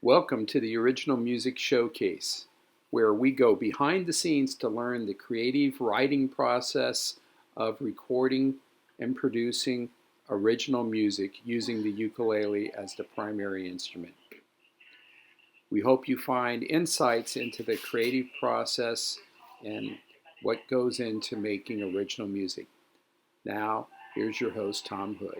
Welcome to the Original Music Showcase, where we go behind the scenes to learn the creative writing process of recording and producing original music using the ukulele as the primary instrument. We hope you find insights into the creative process and what goes into making original music. Now, here's your host, Tom Hood.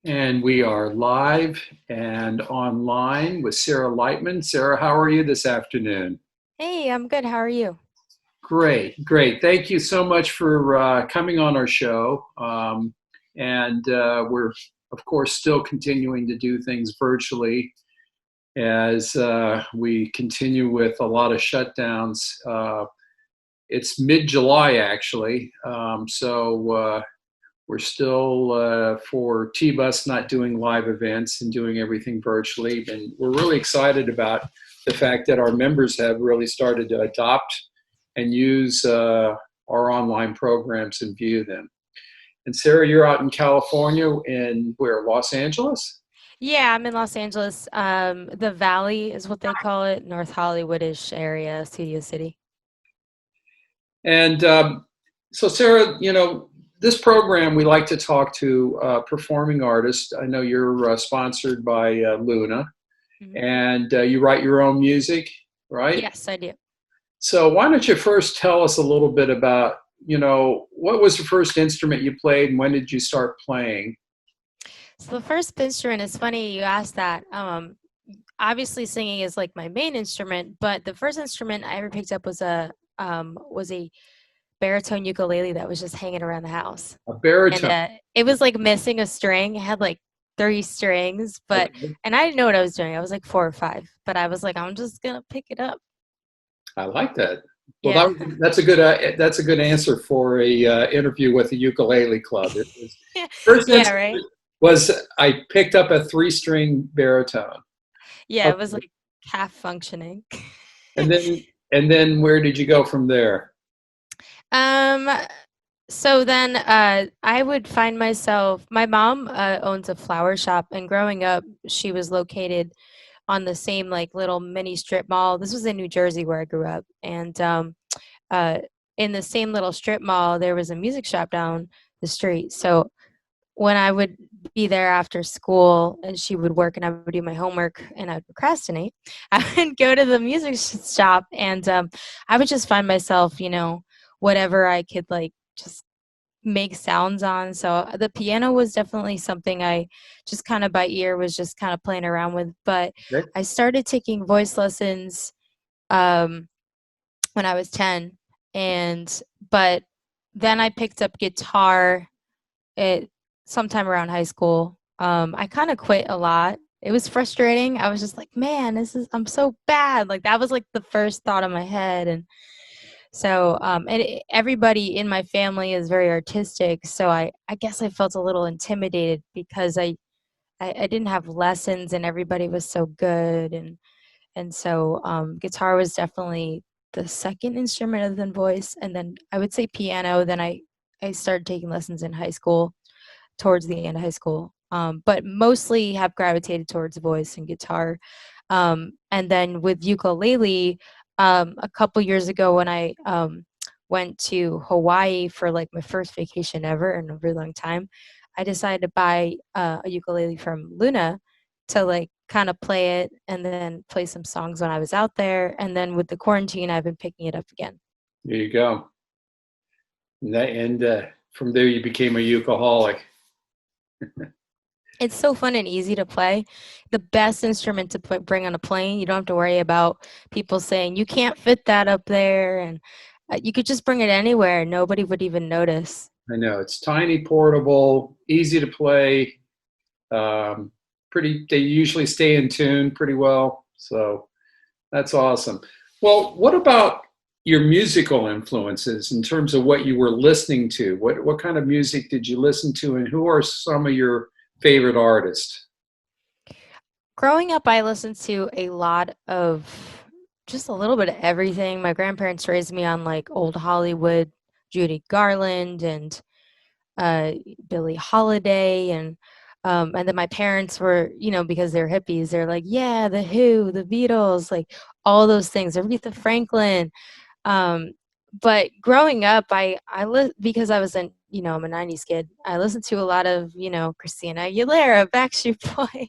And we are live and online with Sarah Lightman. Sarah, how are you this afternoon? Hey, I'm good. How are you? Great, great. Thank you so much for coming on our show. And we're, of course, still continuing to do things virtually as we continue with a lot of shutdowns. It's mid-July, actually. So we're still, for T-Bus, not doing live events and doing everything virtually. And we're really excited about the fact that our members have really started to adopt and use our online programs and view them. And Sarah, you're out in California in where, Los Angeles? Yeah, I'm in Los Angeles. The Valley is what they call it, North Hollywood-ish area, Studio City. And so, Sarah, this program, we like to talk to performing artists. I know you're sponsored by Luna, Mhm. and you write your own music, right? Yes, I do. So why don't you first tell us a little bit about, what was the first instrument you played and when did you start playing? So the first instrument is funny you asked that. Obviously singing is like my main instrument, but the first instrument I ever picked up was a baritone ukulele that was just hanging around the house. A And baritone. it was like missing a string. It had like 3 strings, Okay. and I didn't know what I was doing. I was like 4 or 5, but I was like, I'm just gonna pick it up. I like that. Well, Yeah. that's a good answer for a interview with the ukulele club. It was, first Yeah, right? instrument was I picked up a three-string baritone. Yeah, it was Okay. like half functioning. And then where did you go from there? Um, so then I would find myself, my mom owns a flower shop, and growing up, she was located on the same like little mini strip mall. This was in New Jersey where I grew up. And uh, in the same little strip mall, there was a music shop down the street. So when I would be there after school and she would work and I would do my homework and I would procrastinate, I would go to the music shop, and I would just find myself, whatever I could like just make sounds on. So the piano was definitely something I just kind of by ear was just kind of playing around with. But Okay. I started taking voice lessons um, when I was 10. But then I picked up guitar it sometime around high school. I kind of quit a lot. It was frustrating. I was just like, man, I'm so bad. Like that was like the first thought in my head. And so, everybody in my family is very artistic. So I guess I felt a little intimidated because I didn't have lessons and everybody was so good. And so, guitar was definitely the second instrument other than voice. And then I would say piano. Then I started taking lessons in high school towards the end of high school, but mostly have gravitated towards voice and guitar. And then with ukulele, a couple years ago when I went to Hawaii for like my first vacation ever in a really long time, I decided to buy a ukulele from Luna to like kind of play it and then play some songs when I was out there. And then with the quarantine, I've been picking it up again. There you go. And from there you became a ukuleholic. It's so fun and easy to play. The best instrument to bring on a plane. You don't have to worry about people saying you can't fit that up there, and you could just bring it anywhere. Nobody would even notice. I know it's tiny, portable, easy to play. Um, pretty. They usually stay in tune pretty well. So that's awesome. Well, what about your musical influences in terms of what you were listening to? What kind of music did you listen to, and who are some of your favorite artists? Growing up, I listened to a lot of just a little bit of everything. My grandparents raised me on like old Hollywood, Judy Garland, and uh, Billie Holiday, and then my parents were, because they're hippies, they're like, yeah, The Who, the Beatles, like all those things, Aretha Franklin. Um, but growing up, because I was I'm a '90s kid. I listened to a lot of, Christina Aguilera, Backstreet Boys,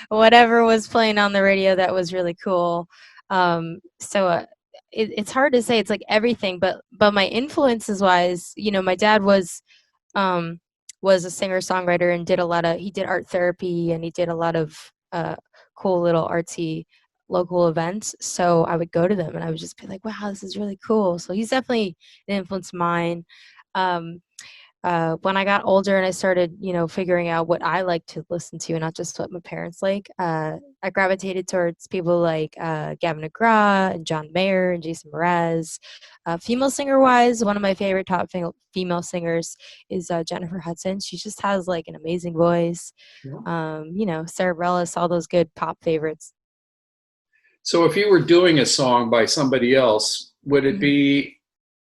whatever was playing on the radio that was really cool. So it's hard to say. It's like everything, but my influences wise, my dad um, was a singer songwriter and he did art therapy, and he did a lot of cool little artsy local events. So I would go to them and I would just be like, wow, this is really cool. So he's definitely an influence of mine. Um, when I got older and I started, figuring out what I like to listen to and not just what my parents like, I gravitated towards people like Gavin DeGraw and John Mayer and Jason Mraz. Female singer wise, one of my favorite top female singers is Jennifer Hudson. She just has like an amazing voice. Yeah. Sarah Bareilles, all those good pop favorites. So if you were doing a song by somebody else, would it Mhm. be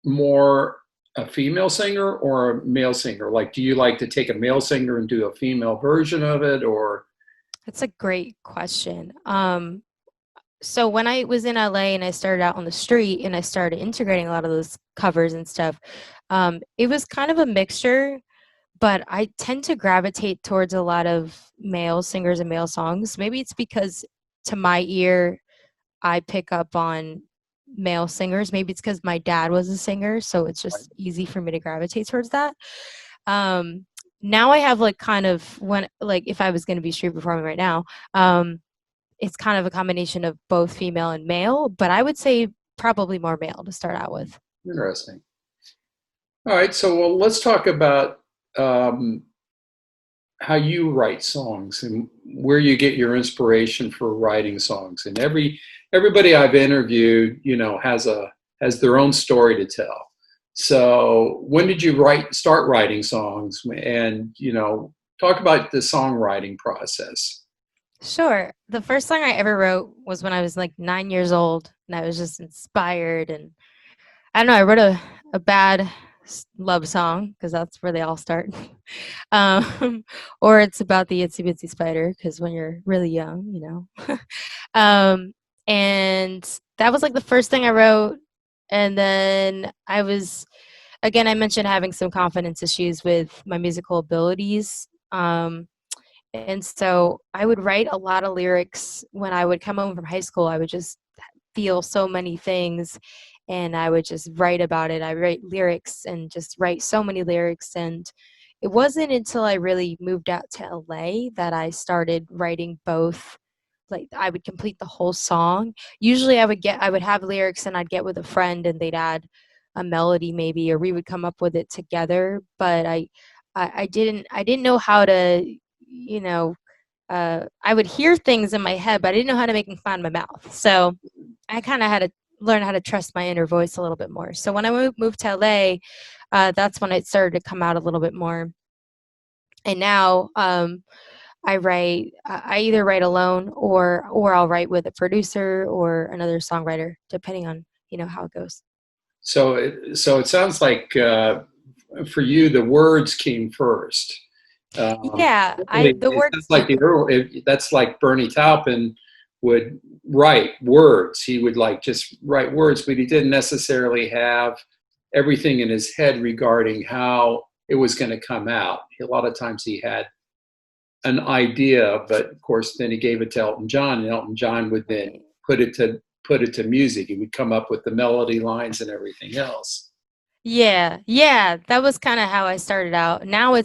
more a female singer or a male singer? Like, do you like to take a male singer and do a female version of it, or? That's a great question. So when I was in LA and I started out on the street and I started integrating a lot of those covers and stuff, it was kind of a mixture, but I tend to gravitate towards a lot of male singers and male songs. Maybe it's because to my ear, I pick up on male singers. Maybe it's because my dad was a singer, so it's just easy for me to gravitate towards that. Um, Now I have like kind of when like if I was going to be street performing right now, it's kind of a combination of both female and male, but I would say probably more male to start out with. Interesting. All right, so well, let's talk about um, how you write songs and where you get your inspiration for writing songs. And everybody I've interviewed, has their own story to tell. So when did you start writing songs? And talk about the songwriting process. Sure. The first song I ever wrote was when I was like 9 years old, and I was just inspired. And I don't know, I wrote a bad love song because that's where they all start. um, or it's about the itsy bitsy spider because when you're really young, um, and that was like the first thing I wrote. And then again, I mentioned having some confidence issues with my musical abilities. And so I would write a lot of lyrics when I would come home from high school. I would just feel so many things and I would just write about it. I write lyrics and just write so many lyrics. And it wasn't until I really moved out to LA that I started writing both. Like I would complete the whole song. Usually I would have lyrics and I'd get with a friend and they'd add a melody maybe, or we would come up with it together. But I didn't know how to, you know, I would hear things in my head, but I didn't know how to make them come out of my mouth. So I kind of had to learn how to trust my inner voice a little bit more. So when I moved to LA, that's when it started to come out a little bit more. And now I either write alone or I'll write with a producer or another songwriter, depending on how it goes. So it sounds like for you the words came first. Yeah, I Really, the it sounds words. like that's like Bernie Taupin would write words. He would like just write words, but he didn't necessarily have everything in his head regarding how it was going to come out. A lot of times he had an idea, but of course then he gave it to Elton John, and Elton John would then Right. put it to music. He would come up with the melody lines and everything else. Yeah, that was kind of how I started out. Now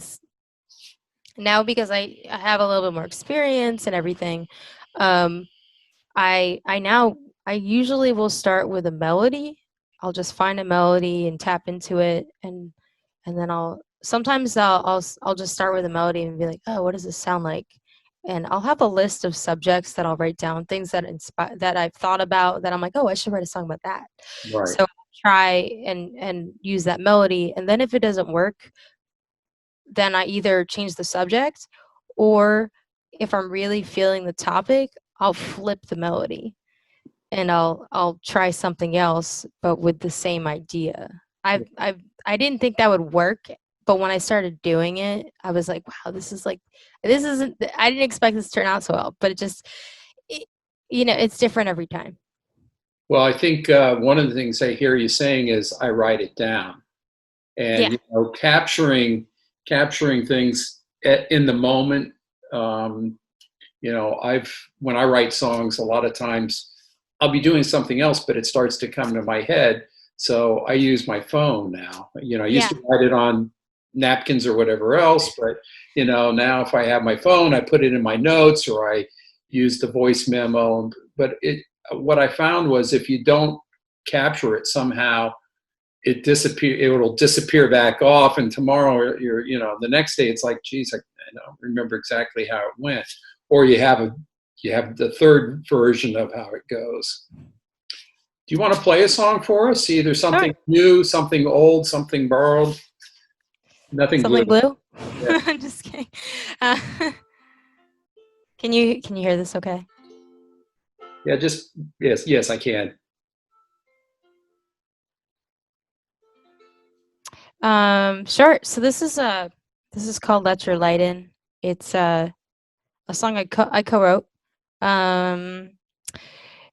because I have a little bit more experience and everything. Um, I usually will start with a melody. I'll just find a melody and tap into it, and then I'll just start with a melody and be like, oh, what does this sound like? And I'll have a list of subjects that I'll write down, things that I've thought about that I'm like, oh, I should write a song about that. Right. So I'll try and use that melody, and then if it doesn't work, then I either change the subject, or if I'm really feeling the topic, I'll flip the melody and I'll try something else but with the same idea. I didn't think that would work but when I started doing it, I was like, wow, this isn't, I didn't expect this to turn out so well, but it, it's different every time. Well, I think one of the things I hear you saying is I write it down, and Yeah. capturing things in the moment. Um, I've when I write songs, a lot of times I'll be doing something else, but it starts to come to my head. So I use my phone now. I used Yeah. to write it on napkins or whatever else, but now if I have my phone, I put it in my notes or I use the voice memo. But what I found was if you don't capture it somehow, it'll disappear back off, and tomorrow the next day it's like, geez, I don't remember exactly how it went, or you have the third version of how it goes. Do you want to play a song for us, either something Sure. new, something old, something borrowed? Nothing blue. Something blue? Yeah. I'm just kidding. Uh, can you hear this okay? Yeah, just yes, I can. Sure. So this is called Let Your Light In. It's a song I co-wrote. Um,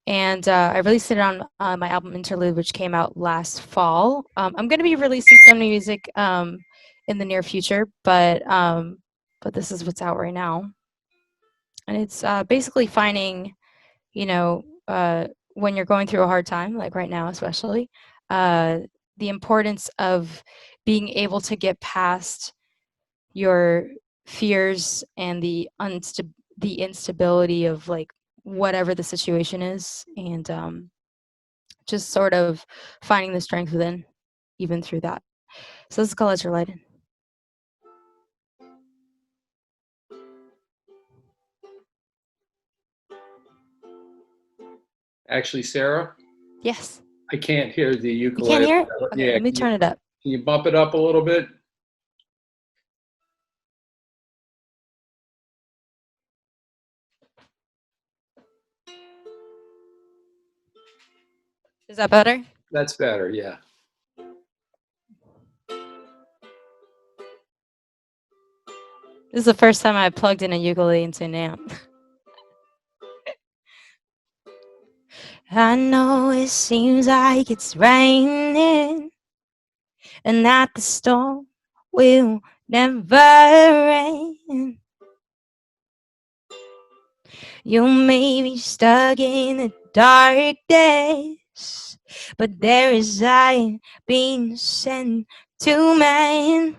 and I released it on my album Interlude, which came out last fall. I'm going to be releasing some new music in the near future, but this is what's out right now. And it's basically finding, you know, when you're going through a hard time, like right now, especially, uh, the importance of being able to get past your fears and the instability of like whatever the situation is, and just sort of finding the strength within, even through that. So this is called Let Your Light In. Actually, Sarah, Yes. I can't hear the You can't ukulele. hear it? Okay, Yeah, let me turn it up. can you bump it up a little bit? Is that better? That's better. Yeah. This is the first time I plugged in a ukulele into an amp. I know it seems like it's raining and that the storm will never end. You may be stuck in the dark days, but there is light being sent to man.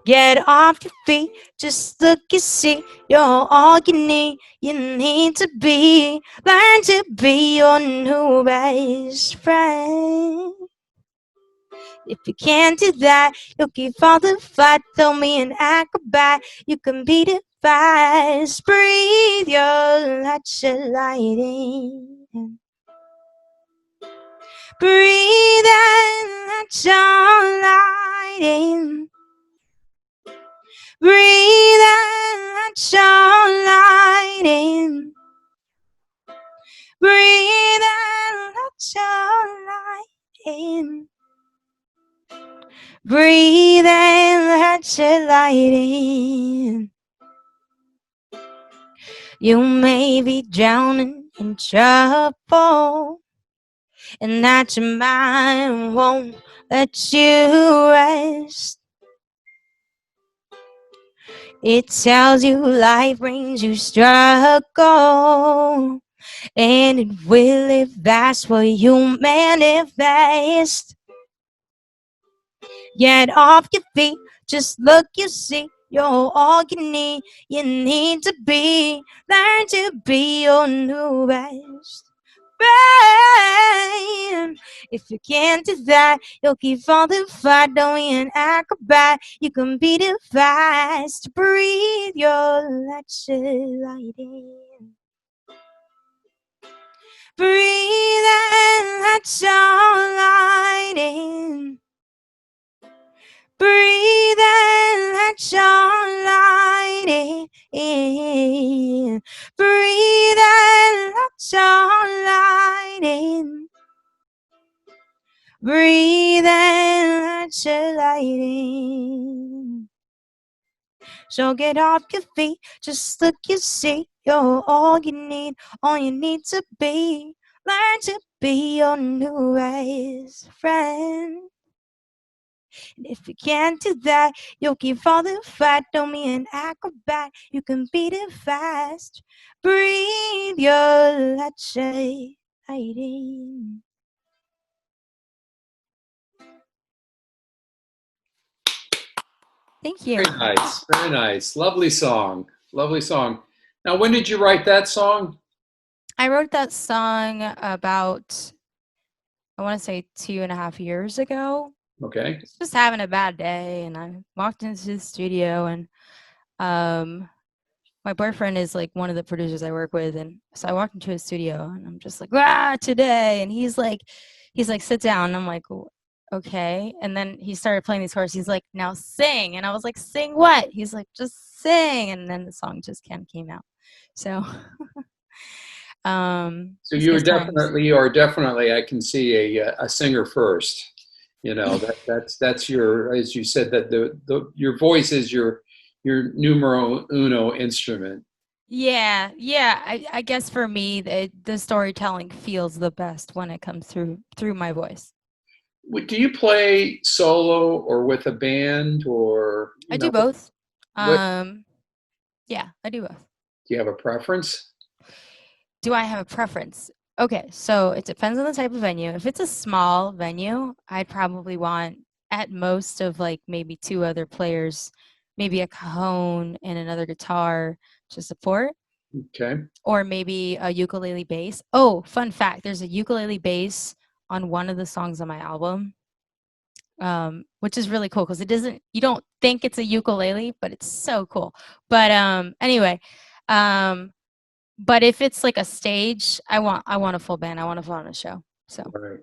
Get off your feet, just look and see. You're all you need. You need to learn to be your new best friend. If you can't do that, you'll keep all the fight. Throw me an acrobat, you can beat it fast. Breathe your light in. Breathe and let your light in. Breathe and let your light in. Breathe and let your light in. Breathe and let your light in. You may be drowning in trouble, and that your mind won't let you rest. It tells you life brings you struggle, and it will if that's what you manifest. Get off your feet, just look, you see, you're all you need. You need to learn to be your new best friend. If you can't do that, you'll keep falling flat. Don't be an acrobat, you can beat it fast. Breathe your light in. Breathe and let your light in. Breathe and let your light in. Breathe and let your light in. Breathe and let your light in. So get off your feet, just look you see. You're all you need to be. Learn to be your new best friend. And if you can't do that, you'll keep falling flat. Don't be an acrobat, you can beat it fast. Breathe your light in. Thank you. Very nice. Very nice. Lovely song. Lovely song. Now, when did you write that song? I wrote that song about, I want to say 2.5 years ago. Okay. Just having a bad day, and I walked into the studio, and my boyfriend is like one of the producers I work with, and so I walked into his studio, and I'm just like, today, and he's like, sit down, and I'm like, okay, and then he started playing these chords. He's like, now sing, and I was like, sing what? He's like, just sing, and then the song just kind of came out. So, So it's you are good times. definitely, I can see a singer first. You know, that's your, as you said, that your voice is your numero uno instrument. Yeah, yeah. I guess for me, the storytelling feels the best when it comes through my voice. Do you play solo or with a band, or I do what, both. what Um, yeah, I do both. do you have a preference? Do I have a preference? Okay, so it depends on the type of venue. If it's a small venue, I'd probably want at most of like maybe two other players, maybe a cajon and another guitar to support, Okay. or maybe a ukulele bass. Oh, fun fact, there's a ukulele bass on one of the songs on my album, which is really cool because you don't think it's a ukulele, but it's so cool. But anyway, um, but if it's like a stage, I want a full band. I want to put on a show. So Right.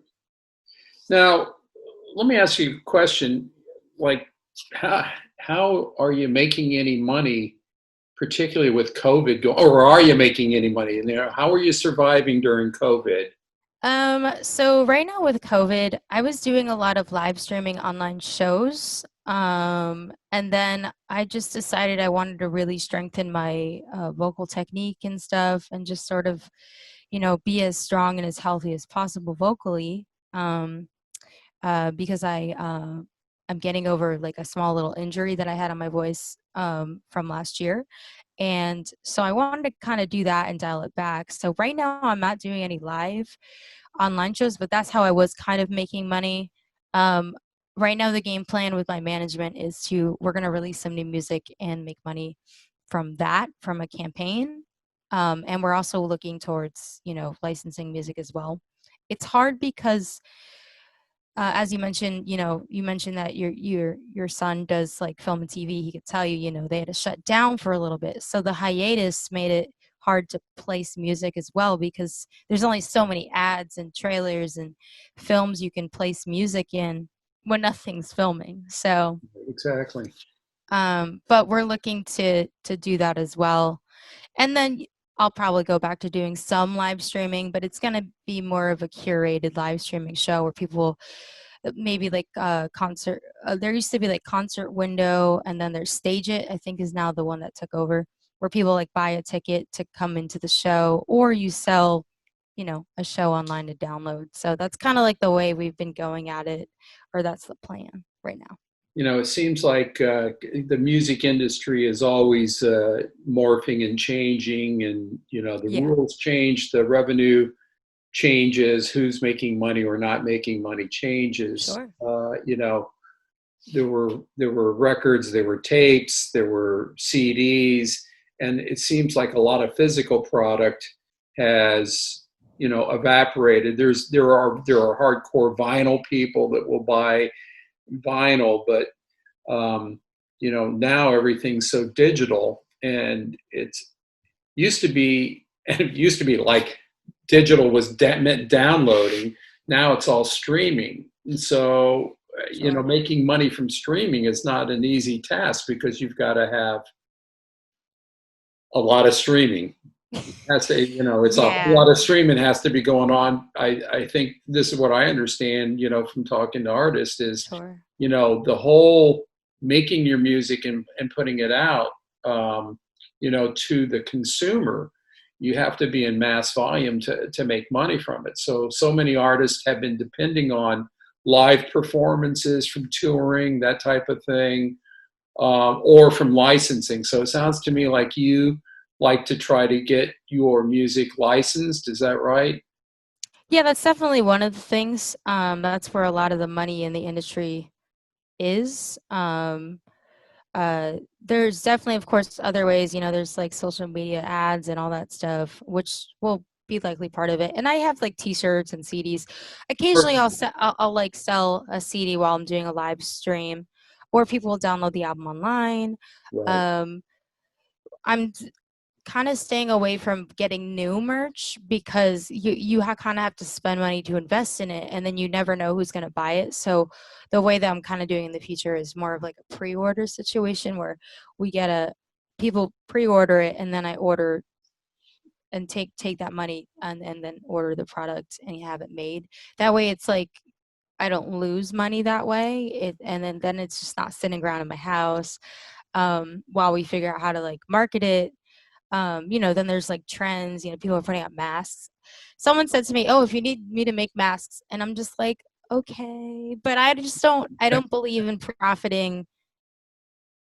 Now, let me ask you a question. Like, how are you making any money, particularly with COVID going, or are you making any money? And how are you surviving during COVID? so right now with COVID, I was doing a lot of live streaming online shows. And then I just decided I wanted to really strengthen my vocal technique and stuff, and just sort of, be as strong and as healthy as possible vocally. Um, because I'm getting over like a small little injury that I had on my voice from last year. And so I wanted to kind of do that and dial it back. So right now I'm not doing any live online shows, but that's how I was kind of making money. Um, right now the game plan with my management is we're going to release some new music and make money from a campaign. And we're also looking towards, licensing music as well. It's hard because as you mentioned, you mentioned that your son does like film and TV. He could tell you, they had to shut down for a little bit. So the hiatus made it hard to place music as well, because there's only so many ads and trailers and films you can place music in when nothing's filming. So, Exactly. but we're looking to do that as well. And then I'll probably go back to doing some live streaming, but it's going to be more of a curated live streaming show where people maybe like concert. There used to be like Concert Window, and then there's Stage It, I think is now the one that took over, where people like buy a ticket to come into the show, or you sell, a show online to download. So that's kind of like the way we've been going at it, or that's the plan right now. It seems like the music industry is always morphing and changing, and the Yeah, rules change, the revenue changes, who's making money or not making money changes. sure. There were records, there were tapes, there were CDs, and it seems like a lot of physical product has evaporated. There are hardcore vinyl people that will buy vinyl, but now everything's so digital, and it's used to be and it used to be like digital was meant downloading. Now it's all streaming, and so Sure. making money from streaming is not an easy task because you've got to have a lot of streaming. Has to, it's a whole Yeah, lot of streaming has to be going on. I think this is what I understand, from talking to artists is, sure. the whole making your music and putting it out, to the consumer, you have to be in mass volume to make money from it. So many artists have been depending on live performances from touring, that type of thing, or from licensing. So it sounds to me like you like to try to get your music licensed. Is that right? Yeah, that's definitely one of the things. That's where a lot of the money in the industry is. There's definitely, of course, other ways. There's like social media ads and all that stuff, which will be likely part of it. And I have like T-shirts and CDs. Occasionally, I'll like sell a CD while I'm doing a live stream, or people will download the album online. Right. Um, I'm kind of staying away from getting new merch because you kind of have to spend money to invest in it, and then you never know who's going to buy it. So the way that I'm kind of doing in the future is more of like a pre-order situation where we get a people pre-order it, and then I order and take that money and then order the product and have it made. That way it's like I don't lose money that way. And then it's just not sitting around in my house while we figure out how to like market it. Then there's like trends, people are putting out masks. Someone said to me, "Oh, if you need me to make masks," and I'm just like, okay, but I don't believe in profiting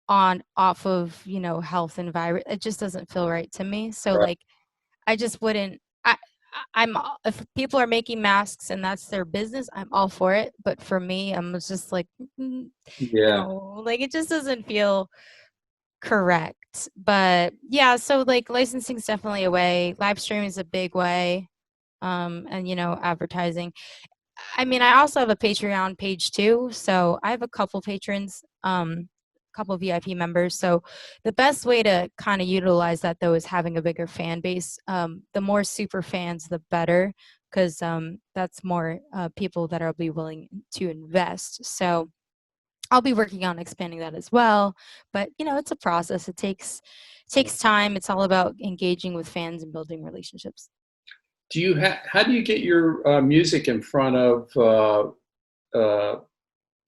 on off of, health and virus. It just doesn't feel right to me. So Right. like I just wouldn't if people are making masks and that's their business, I'm all for it. But for me, I'm just like, Yeah. no, like it just doesn't feel correct. But yeah, so like licensing is definitely a way. Live streaming is a big way. And advertising. I mean, I also have a Patreon page too. So I have a couple patrons, couple VIP members. So the best way to kind of utilize that though is having a bigger fan base. The more super fans, the better, because that's more people that are be willing to invest. So I'll be working on expanding that as well. But it's a process. It takes time. It's all about engaging with fans and building relationships. How do you get your music in front of,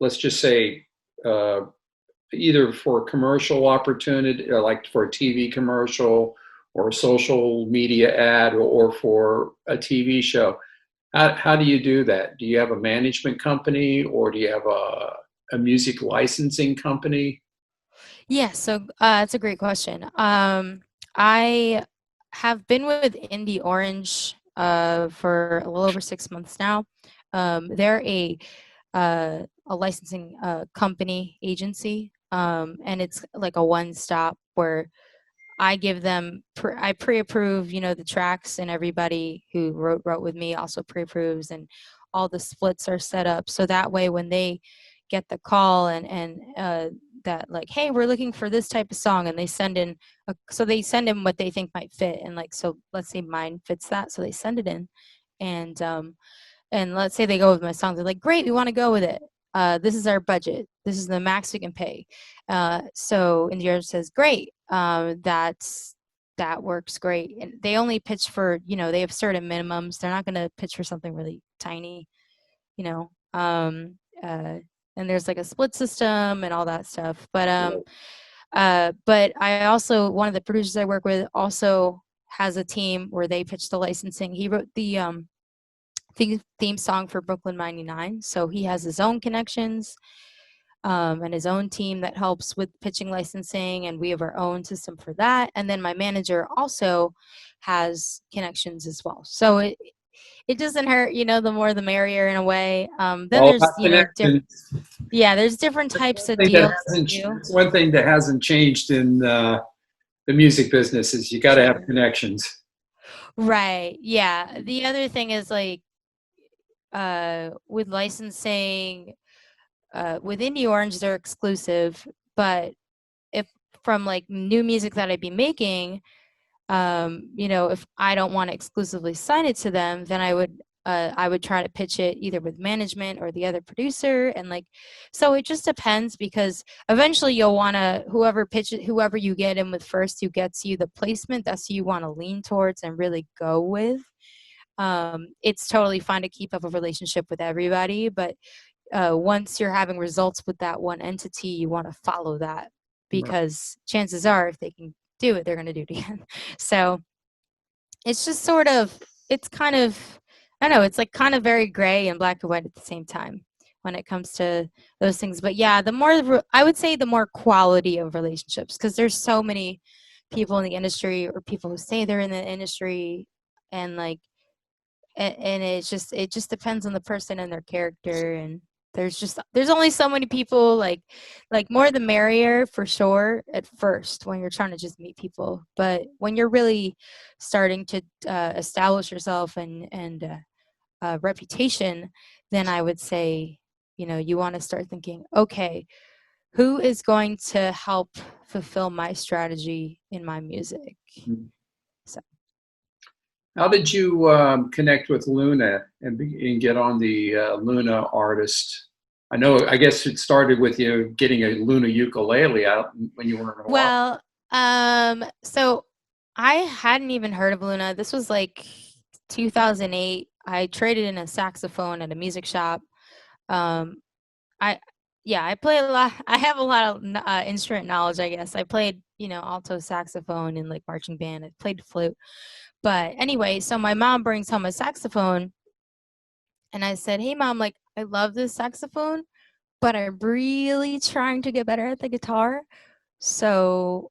let's just say, uh, either for commercial opportunity, like for a TV commercial or a social media ad, or for a TV show? How do you do that? Do you have a management company, or do you have a music licensing company? Yeah, so that's a great question. I have been with Indie Orange for a little over 6 months now. They're a licensing company agency, and it's like a one-stop where I give them I pre-approve, the tracks, and everybody who wrote with me also pre-approves, and all the splits are set up so that way when they get the call and that like, hey, we're looking for this type of song, and they send in so they send in what they think might fit, and like, so let's say mine fits that, so they send it in, and let's say they go with my song. They're like, great, we want to go with it. This is our budget. This is the max we can pay. So Indiana says, great. That works great. And they only pitch for, they have certain minimums. They're not going to pitch for something really tiny, you know. And there's like a split system and all that stuff. But I also, one of the producers I work with also has a team where they pitch the licensing. He wrote the theme song for Brooklyn 99. So he has his own connections and his own team that helps with pitching licensing, and we have our own system for that. And then my manager also has connections as well. So it doesn't hurt, the more the merrier in a way. Then All there's about connections. there's different types of Thing that deals hasn't, too. it's one thing that hasn't changed in the music business is you got to have Sure. connections. Right. Yeah. The other thing is like with licensing, with Indie Orange, they're exclusive, but if from like new music that I'd be making, if I don't want to exclusively sign it to them, then I would I would try to pitch it either with management or the other producer, and like, so it just depends because eventually you'll want to whoever you get in with first, who gets you the placement, that's who you want to lean towards and really go with. It's totally fine to keep up a relationship with everybody, but once you're having results with that one entity, you want to follow that Right. because chances are, if they can do it, they're going to do it again. So it's just sort of, it's kind of, I don't know, it's like kind of very gray and black and white at the same time when it comes to those things. But yeah, I would say the more quality of relationships, because there's so many people in the industry or people who say they're in the industry, and like, and it just depends on the person and their character, and there's only so many people, like more the merrier for sure at first when you're trying to just meet people, but when you're really starting to establish yourself and reputation, then I would say, you want to start thinking, okay, who is going to help fulfill my strategy in my music. So How did you connect with Luna and get on the Luna artist? I know, I guess it started with you getting a Luna ukulele out when you were in Hawaii. well, so I hadn't even heard of Luna. This was like 2008. I traded in a saxophone at a music shop. Um, I yeah, I play a lot. I have a lot of instrument knowledge, I guess. I played, alto saxophone in like marching band. I played flute. But anyway, so my mom brings home a saxophone, and I said, "Hey, mom, like I love this saxophone, but I'm really trying to get better at the guitar. So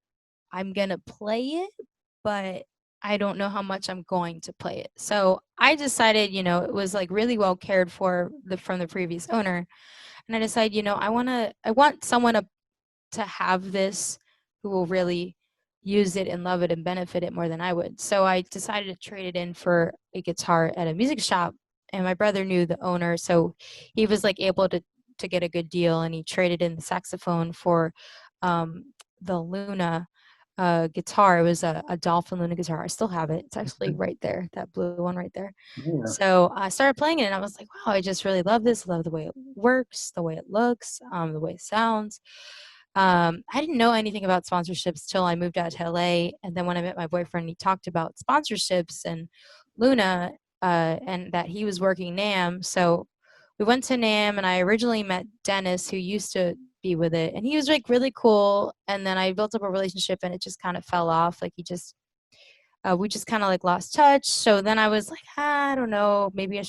I'm gonna play it, but I don't know how much I'm going to play it." So I decided, it was like really well cared for from the previous owner. And I decided, I want someone to have this who will really use it and love it and benefit it more than I would. So I decided to trade it in for a guitar at a music shop. And my brother knew the owner, so he was like able to get a good deal, and he traded in the saxophone for um, the Luna guitar. It was a Dolphin Luna guitar. I still have it. It's actually right there, that blue one right there. Yeah. So I started playing it, and I was like, wow, I just really love this. I love the way it works, the way it looks, the way it sounds. I didn't know anything about sponsorships till I moved out to LA. And then when I met my boyfriend, he talked about sponsorships and Luna, and that he was working NAM. So we went to NAM, and I originally met Dennis, who used to be with it. And he was like really cool. And then I built up a relationship, and it just kind of fell off. Like we just kind of like lost touch. So then I was like, I don't know, maybe I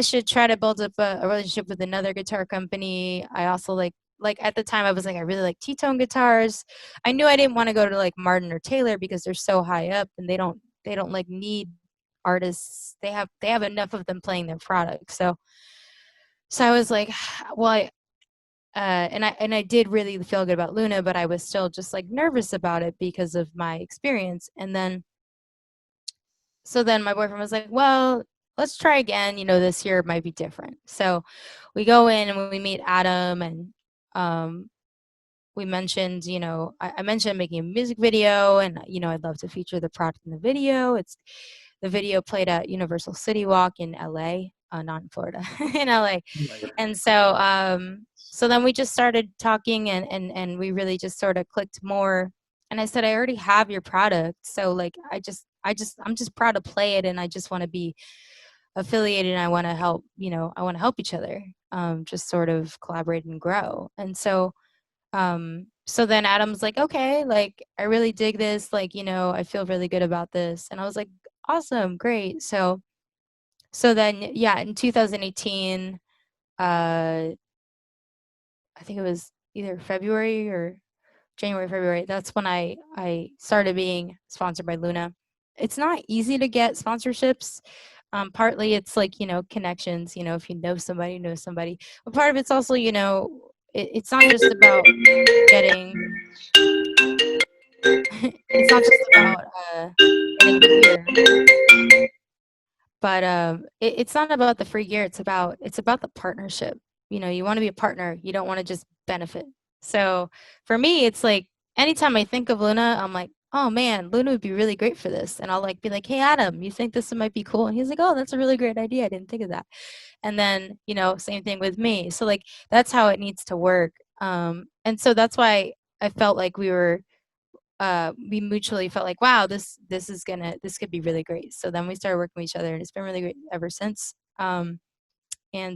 should try to build up a relationship with another guitar company. I also like at the time I was like, I really like T-tone guitars. I knew I didn't want to go to like Martin or Taylor because they're so high up, and they don't like need artists. They have enough of them playing their product. So I was like, well, and I did really feel good about Luna, but I was still just like nervous about it because of my experience. And then so then my boyfriend was like, well, let's try again. This year might be different. So we go in and we meet Adam, and um, we mentioned, I mentioned making a music video, and, I'd love to feature the product in the video. The video played at Universal City Walk in LA, not in Florida, in LA. Right. And so then we just started talking, and we really just sort of clicked more. And I said, I already have your product. So like, I'm just proud to play it. And I just want to be affiliated, and I want to help, I want to help each other, just sort of collaborate and grow. And so then Adam's like, okay, like I really dig this. Like, I feel really good about this. And I was like, awesome, great. So then, yeah, in 2018, I think it was either February or January, February. That's when I started being sponsored by Luna. It's not easy to get sponsorships. Partly it's like, connections, if you know somebody, know somebody. But part of it's also, it's not just about getting it's not just about getting the gear, but it's not about the free gear. It's about the partnership. You want to be a partner. You don't want to just benefit. So for me, it's like anytime I think of Luna, I'm like, oh man, Luna would be really great for this. And I'll like be like, hey Adam, you think this might be cool? And he's like, oh, that's a really great idea. I didn't think of that. And then, you know, same thing with me. So like that's how it needs to work. And so that's why I felt like we mutually felt like, wow, this could be really great. So then we started working with each other and it's been really great ever since. And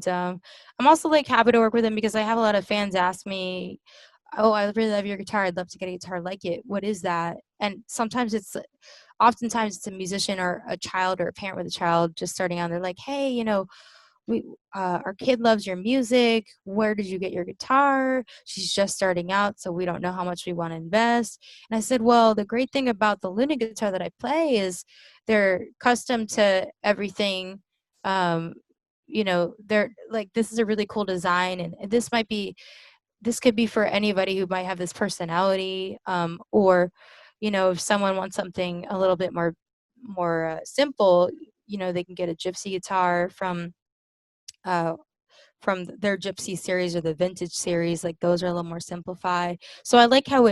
I'm also like happy to work with him because I have a lot of fans ask me, oh, I really love your guitar. I'd love to get a guitar like it. What is that? And oftentimes it's a musician or a child or a parent with a child just starting out. They're like, hey, you know, our kid loves your music. Where did you get your guitar? She's just starting out, so we don't know how much we want to invest. And I said, well, the great thing about the Luna guitar that I play is they're custom to everything. um, you know, they're like, this is a really cool design, and this could be for anybody who might have this personality, or you know, if someone wants something a little bit more simple, you know, they can get a gypsy guitar uh, from their gypsy series or the vintage series. Like those are a little more simplified. So I like how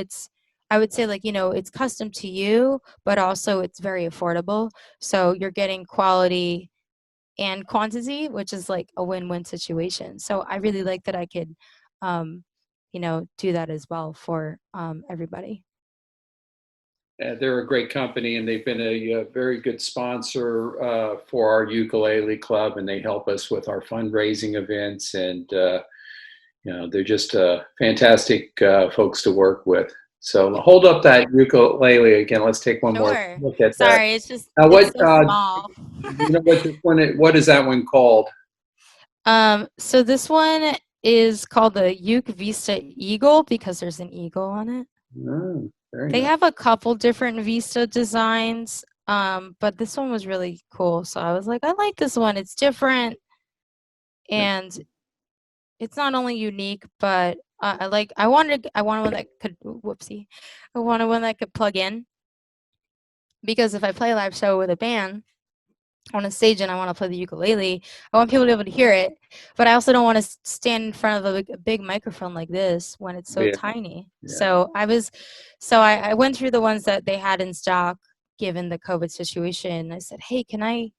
I would say, like, you know, it's custom to you, but also it's very affordable. So you're getting quality and quantity, which is like a win-win situation. So I really like that I could, um, you know, do that as well for everybody. They're a great company, and they've been a very good sponsor for our ukulele club, and they help us with our fundraising events. And you know, they're just fantastic folks to work with. So hold up that ukulele again. Let's take one more Sure. look at that. Sorry, Now, it's what so small. you know what this one? What is that one called? So this one is called the Uke Vista Eagle because there's an eagle on it. Oh, very They nice. have a couple different Vista designs, but this one was really cool. So I was like, I like this one. It's different and it's not only unique, but I wanted one that could whoopsie. I wanted one that could plug in because if I play a live show with a band on a stage and I want to play the ukulele, I want people to be able to hear it, but I also don't want to stand in front of a big microphone like this when it's so Yeah, tiny. yeah. So I went through the ones that they had in stock given the COVID situation. I said, hey, can I?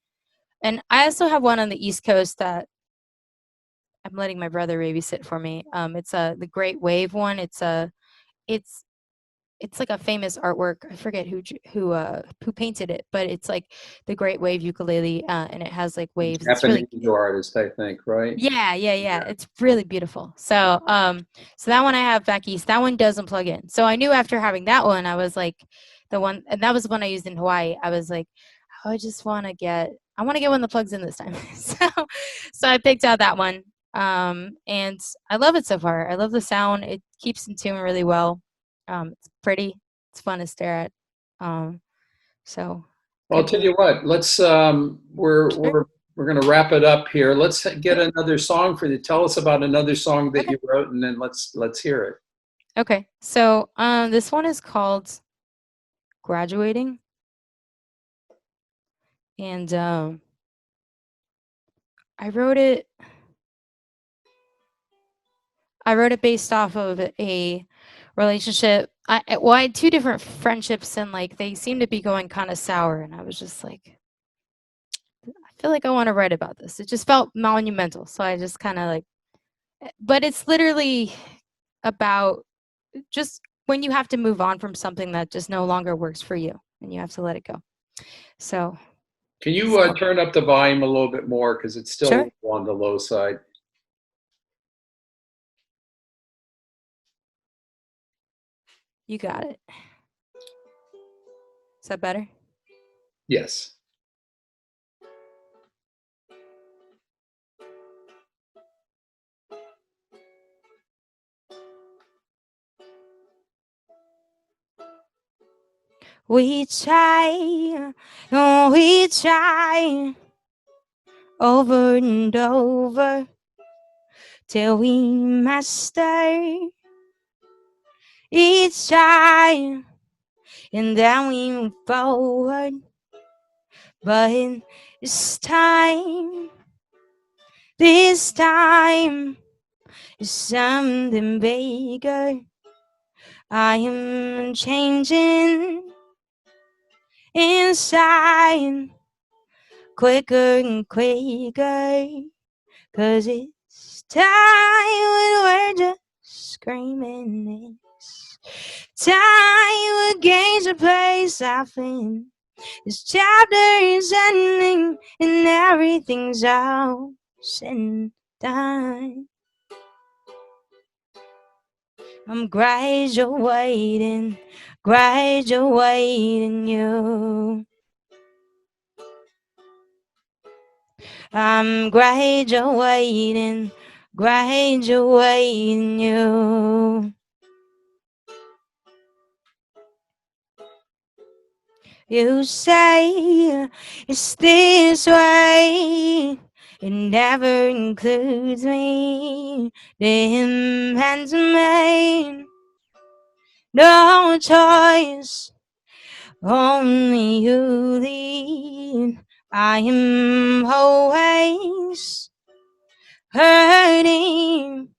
And I also have one on the East Coast that I'm letting my brother babysit for me. It's the Great Wave one. It's it's like a famous artwork. I forget who painted it, but it's like the Great Wave ukulele, and it has like waves. It's really Japanese artist, I think, right? yeah. It's really beautiful. So that one I have back east. That one doesn't plug in. So I knew after having that one, I was like, the one, and that was the one I used in Hawaii. I was like, oh, I want to get one that plugs in this time. So I picked out that one. And I love it so far. I love the sound. It keeps in tune really well. It's pretty. It's fun to stare at. Um, so Well, I'll good tell for you what. Let's sure. we're going to wrap it up here. Let's get another song for you. Tell us about another song that Okay. you wrote, and then let's hear it. Okay. So this one is called Graduating, and I wrote it. I wrote it based off of a relationship. I had two different friendships, and like they seemed to be going kind of sour, and I was just like, I feel like I want to write about this. It just felt monumental, so I just kind of like. But it's literally about just when you have to move on from something that just no longer works for you, and you have to let it go. So Can it's you called. turn up the volume a little bit more because it's Sure, still on the low side? you got it. Is that better? Yes. We try, oh, we try over and over till we master each time, and then we move forward. But this time is something bigger. I am changing inside, quicker and quicker, 'cause it's time when we're just screaming. It's time against the place I've been. This chapter is ending and everything's out and done. I'm graduating you. I'm graduating you. You say it's this way. It never includes me. The hands made no choice. Only you lead. I am always hurting,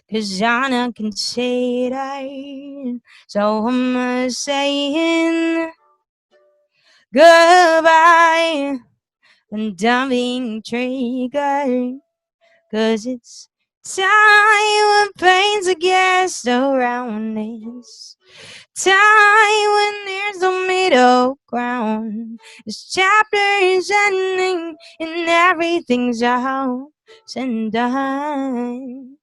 'cause I'm not considered. So I'm saying goodbye, and I'm being triggered, 'cause it's time when pain's against around us. Time when there's no middle ground. This chapter is ending and everything's out and done.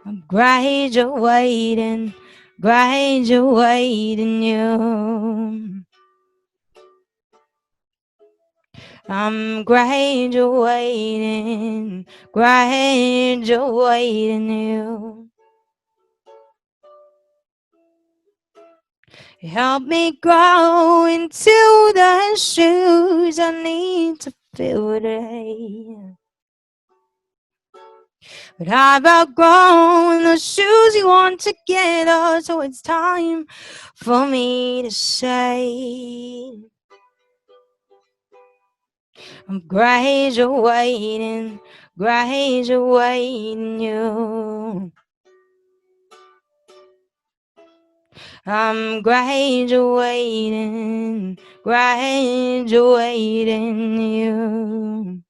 I'm graduating you. I'm graduating you. Help me grow into the shoes I need to fill today. But I've outgrown the shoes you want to get us, so it's time for me to say I'm graduating you. I'm graduating you. I'm graduating you.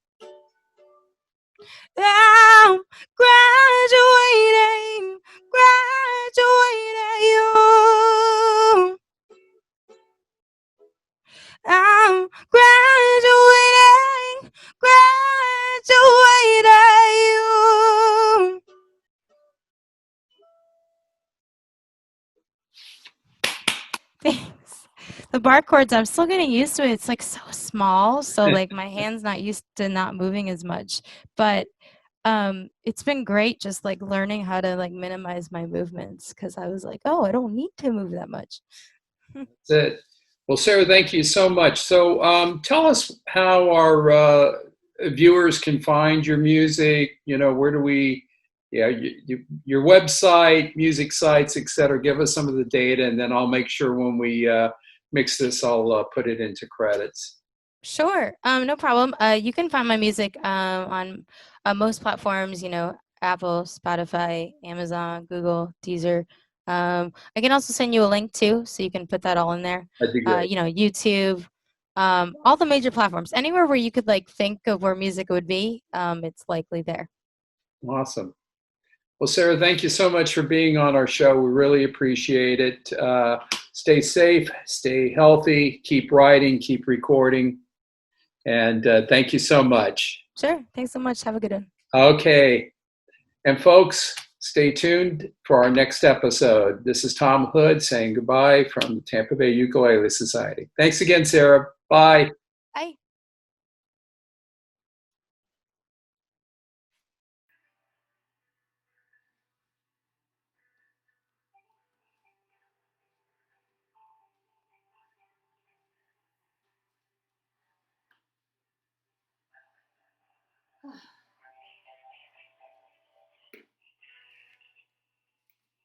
I'm graduating you. Thanks. The bar chords, I'm still getting used to it. It's like so small, so like my hand's not used to not moving as much. But it's been great just like learning how to like minimize my movements, because I was like, oh, I don't need to move that much. That's it. Well, Sarah, thank you so much. So tell us how our viewers can find your music. Where do we, your website, music sites, etc. Give us some of the data, and then I'll make sure when we mix this, I'll put it into credits. Sure. No problem. You can find my music on most platforms, Apple, Spotify, Amazon, Google, Deezer. I can also send you a link too, so you can put that all in there. That'd be great. YouTube, all the major platforms. Anywhere where you could like think of where music would be, it's likely there. Awesome. Well, Sarah, thank you so much for being on our show. We really appreciate it. Stay safe, stay healthy, keep writing, keep recording. And thank you so much. Sure. Thanks so much. Have a good one. Okay. And folks, stay tuned for our next episode. This is Tom Hood saying goodbye from the Tampa Bay Ukulele Society. Thanks again, Sarah. Bye.